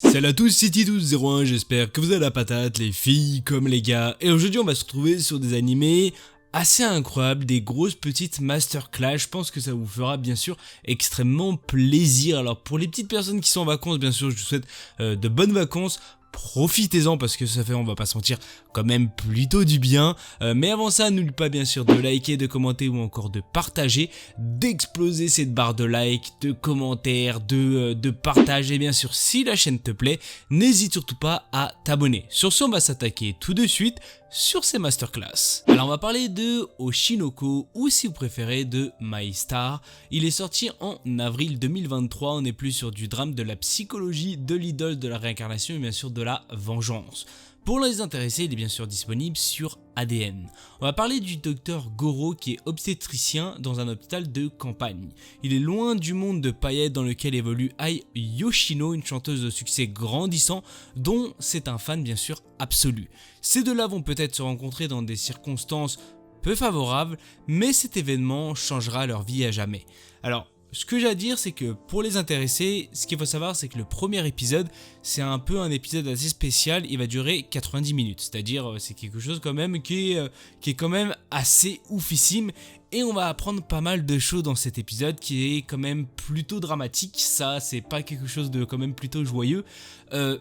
Salut à tous, c'est Titus01, j'espère que vous avez la patate, les filles comme les gars. Et aujourd'hui on va se retrouver sur des animés assez incroyables, des grosses petites masterclass. Je pense que ça vous fera bien sûr extrêmement plaisir. Alors pour les petites personnes qui sont en vacances, bien sûr je vous souhaite de bonnes vacances. Profitez-en parce que ça fait, on va pas se mentir, quand même plutôt du bien. Mais avant ça, n'oubliez pas bien sûr de liker, de commenter ou encore de partager, d'exploser cette barre de like, de commentaires, de partage. Et bien sûr, si la chaîne te plaît, n'hésite surtout pas à t'abonner. Sur ce, on va s'attaquer tout de suite sur ces masterclass. Alors on va parler de Oshinoko ou si vous préférez de My Star. Il est sorti en avril 2023, on est plus sur du drame de la psychologie, de l'idole, de la réincarnation et bien sûr de la vengeance. Pour les intéressés, il est bien sûr disponible sur ADN. On va parler du docteur Goro qui est obstétricien dans un hôpital de campagne. Il est loin du monde de paillettes dans lequel évolue Ai Yoshino, une chanteuse de succès grandissant dont c'est un fan bien sûr absolu. Ces deux-là vont peut-être se rencontrer dans des circonstances peu favorables, mais cet événement changera leur vie à jamais. Alors, ce que j'ai à dire, c'est que pour les intéressés, ce qu'il faut savoir, c'est que le premier épisode, c'est un peu un épisode assez spécial, il va durer 90 minutes, c'est-à-dire c'est quelque chose quand même qui est quand même assez oufissime, et on va apprendre pas mal de choses dans cet épisode qui est quand même plutôt dramatique. Ça, c'est pas quelque chose de quand même plutôt joyeux,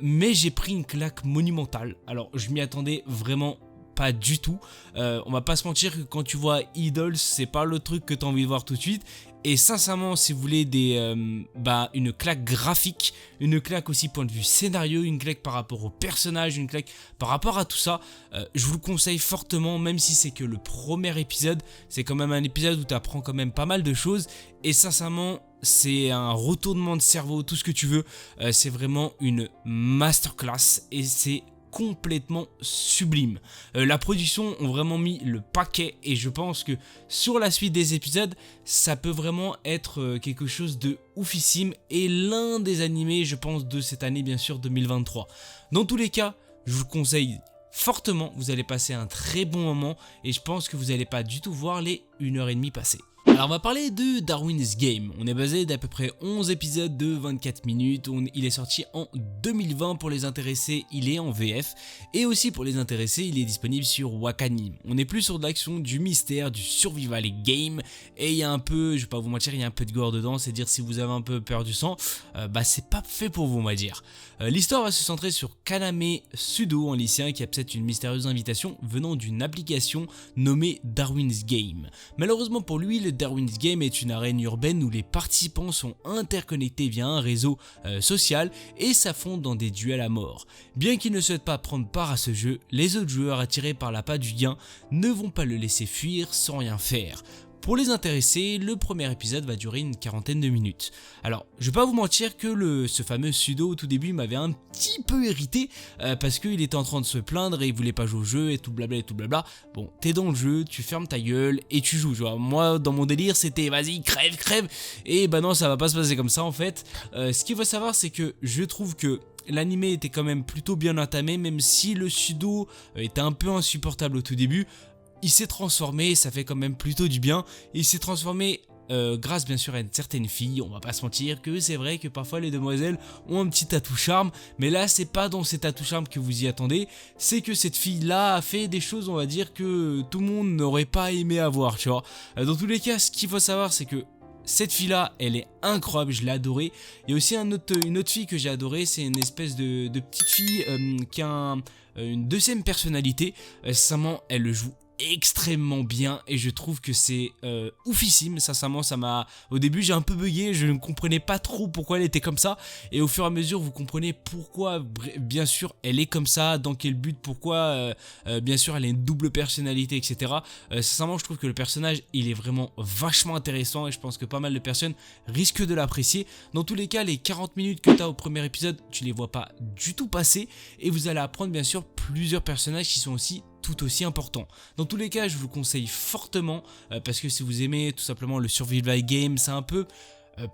mais j'ai pris une claque monumentale. Alors, je m'y attendais vraiment pas du tout. On va pas se mentir que quand tu vois Idols, c'est pas le truc que tu as envie de voir tout de suite. Et sincèrement, si vous voulez une claque graphique, une claque aussi point de vue scénario, une claque par rapport aux personnages, une claque par rapport à tout ça, je vous le conseille fortement, même si c'est que le premier épisode, c'est quand même un épisode où tu apprends quand même pas mal de choses. Et sincèrement, c'est un retournement de cerveau, tout ce que tu veux. C'est vraiment une masterclass et c'est complètement sublime. La production ont vraiment mis le paquet et je pense que sur la suite des épisodes, ça peut vraiment être quelque chose de oufissime et l'un des animés, je pense, de cette année bien sûr 2023. Dans tous les cas, je vous conseille fortement, vous allez passer un très bon moment et je pense que vous n'allez pas du tout voir les 1h30 passer. Alors on va parler de Darwin's Game, on est basé d'à peu près 11 épisodes de 24 minutes, il est sorti en 2020 pour les intéressés, il est en VF, et aussi pour les intéressés il est disponible sur Wakanim. On est plus sur de l'action, du mystère, du survival game, et il y a un peu, je vais pas vous mentir, il y a un peu de gore dedans, c'est dire si vous avez un peu peur du sang, c'est pas fait pour vous on va dire. L'histoire va se centrer sur Kaname Sudo, un lycéen qui accepte une mystérieuse invitation venant d'une application nommée Darwin's Game. Malheureusement pour lui, le Darwin's Game est une arène urbaine où les participants sont interconnectés via un réseau social et s'affrontent dans des duels à mort. Bien qu'il ne souhaite pas prendre part à ce jeu, les autres joueurs attirés par l'appât du gain ne vont pas le laisser fuir sans rien faire. Pour les intéressés, le premier épisode va durer une quarantaine de minutes. Alors, je vais pas vous mentir que ce fameux Sudo au tout début m'avait un petit peu irrité parce qu'il était en train de se plaindre et il voulait pas jouer au jeu et tout blabla et tout blabla. Bon, t'es dans le jeu, tu fermes ta gueule et tu joues. Genre, moi, dans mon délire, c'était vas-y, crève, crève. Et bah non, ça va pas se passer comme ça en fait. Ce qu'il faut savoir, c'est que je trouve que l'animé était quand même plutôt bien entamé, même si le Sudo était un peu insupportable au tout début. Il s'est transformé, ça fait quand même plutôt du bien. Il s'est transformé grâce bien sûr à une certaine fille. On va pas se mentir que c'est vrai que parfois les demoiselles ont un petit atout charme. Mais là c'est pas dans cet atout charme que vous y attendez. C'est que cette fille là a fait des choses on va dire que tout le monde n'aurait pas aimé avoir, tu vois. Dans tous les cas, ce qu'il faut savoir c'est que cette fille là, elle est incroyable, je l'ai adorée. Il y a aussi une autre fille que j'ai adorée, c'est une espèce de petite fille qui a une deuxième personnalité. Sincèrement, elle le joue extrêmement bien et je trouve que c'est oufissime. Sincèrement, ça m'a, au début j'ai un peu bugué, je ne comprenais pas trop pourquoi elle était comme ça et au fur et à mesure vous comprenez pourquoi bien sûr elle est comme ça, dans quel but, pourquoi bien sûr elle a une double personnalité etc. Sincèrement je trouve que le personnage il est vraiment vachement intéressant et je pense que pas mal de personnes risquent de l'apprécier. Dans tous les cas, les 40 minutes que tu as au premier épisode, tu les vois pas du tout passer et vous allez apprendre bien sûr plusieurs personnages qui sont aussi tout aussi important. Dans tous les cas, je vous conseille fortement parce que si vous aimez tout simplement le survival game, c'est un peu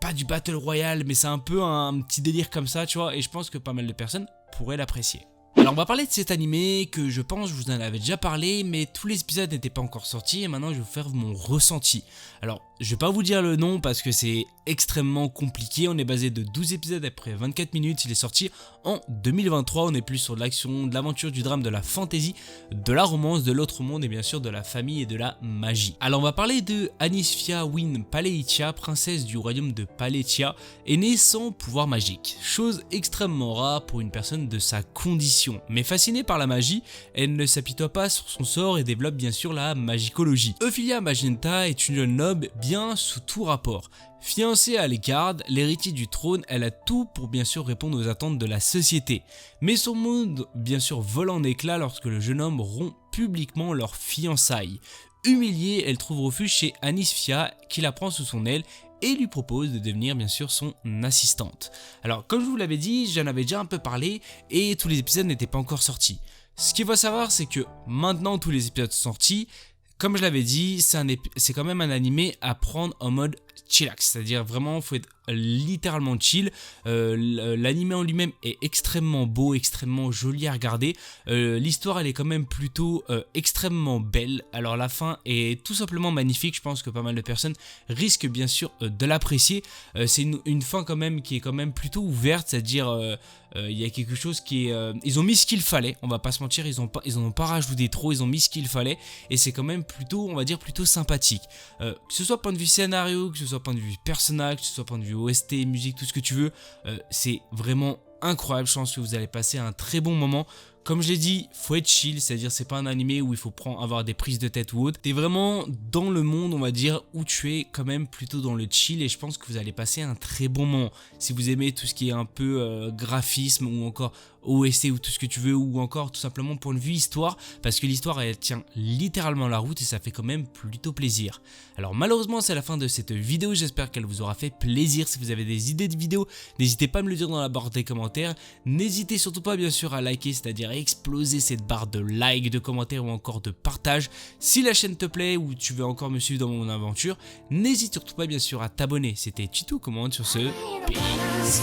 pas du battle royale, mais c'est un peu un petit délire comme ça, tu vois, et je pense que pas mal de personnes pourraient l'apprécier. Alors on va parler de cet animé que je pense je vous en avais déjà parlé, mais tous les épisodes n'étaient pas encore sortis et maintenant je vais vous faire mon ressenti. Alors je vais pas vous dire le nom parce que c'est extrêmement compliqué, on est basé de 12 épisodes après 24 minutes, il est sorti en 2023, on est plus sur de l'action, de l'aventure, du drame, de la fantasy, de la romance, de l'autre monde et bien sûr de la famille et de la magie. Alors on va parler de Anisfia Wyn Paleitia, princesse du royaume de Paletia, est née sans pouvoir magique, chose extrêmement rare pour une personne de sa condition. Mais fascinée par la magie, elle ne s'apitoie pas sur son sort et développe bien sûr la magicologie. Ophelia Magenta est une jeune noble bien sous tout rapport. Fiancée à Alucard, l'héritier du trône, elle a tout pour bien sûr répondre aux attentes de la société. Mais son monde bien sûr vole en éclats lorsque le jeune homme rompt publiquement leur fiançailles. Humiliée, elle trouve refuge chez Anisfia qui la prend sous son aile et lui propose de devenir bien sûr son assistante. Alors comme je vous l'avais dit, j'en avais déjà un peu parlé et tous les épisodes n'étaient pas encore sortis. Ce qu'il faut savoir c'est que maintenant tous les épisodes sont sortis, comme je l'avais dit, c'est quand même un animé à prendre en mode chillax, c'est-à-dire vraiment faut être littéralement chill. L'anime en lui-même est extrêmement beau, extrêmement joli à regarder. L'histoire elle est quand même plutôt extrêmement belle. Alors la fin est tout simplement magnifique, je pense que pas mal de personnes risquent bien sûr de l'apprécier. C'est une fin quand même qui est quand même plutôt ouverte, c'est-à-dire il y a quelque chose qui est... ils ont mis ce qu'il fallait, on va pas se mentir, ils en ont pas rajouté trop, ils ont mis ce qu'il fallait et c'est quand même plutôt, on va dire, plutôt sympathique. Que ce soit point de vue scénario, que ce soit point de vue personnage, que ce soit point de vue OST, musique, tout ce que tu veux, c'est vraiment incroyable, je pense que vous allez passer un très bon moment. Comme je l'ai dit, faut être chill, c'est-à-dire c'est pas un animé où il faut avoir des prises de tête ou autre. T'es vraiment dans le monde, on va dire, où tu es quand même plutôt dans le chill et je pense que vous allez passer un très bon moment. Si vous aimez tout ce qui est un peu graphisme ou encore OST ou tout ce que tu veux ou encore tout simplement point de vue histoire, parce que l'histoire elle tient littéralement la route et ça fait quand même plutôt plaisir. Alors malheureusement c'est la fin de cette vidéo, j'espère qu'elle vous aura fait plaisir. Si vous avez des idées de vidéos, n'hésitez pas à me le dire dans la barre des commentaires. N'hésitez surtout pas bien sûr à liker, c'est-à-dire exploser cette barre de like, de commentaires ou encore de partage. Si la chaîne te plaît ou tu veux encore me suivre dans mon aventure, n'hésite surtout pas bien sûr à t'abonner. C'était Chito Commande sur ce. Peace.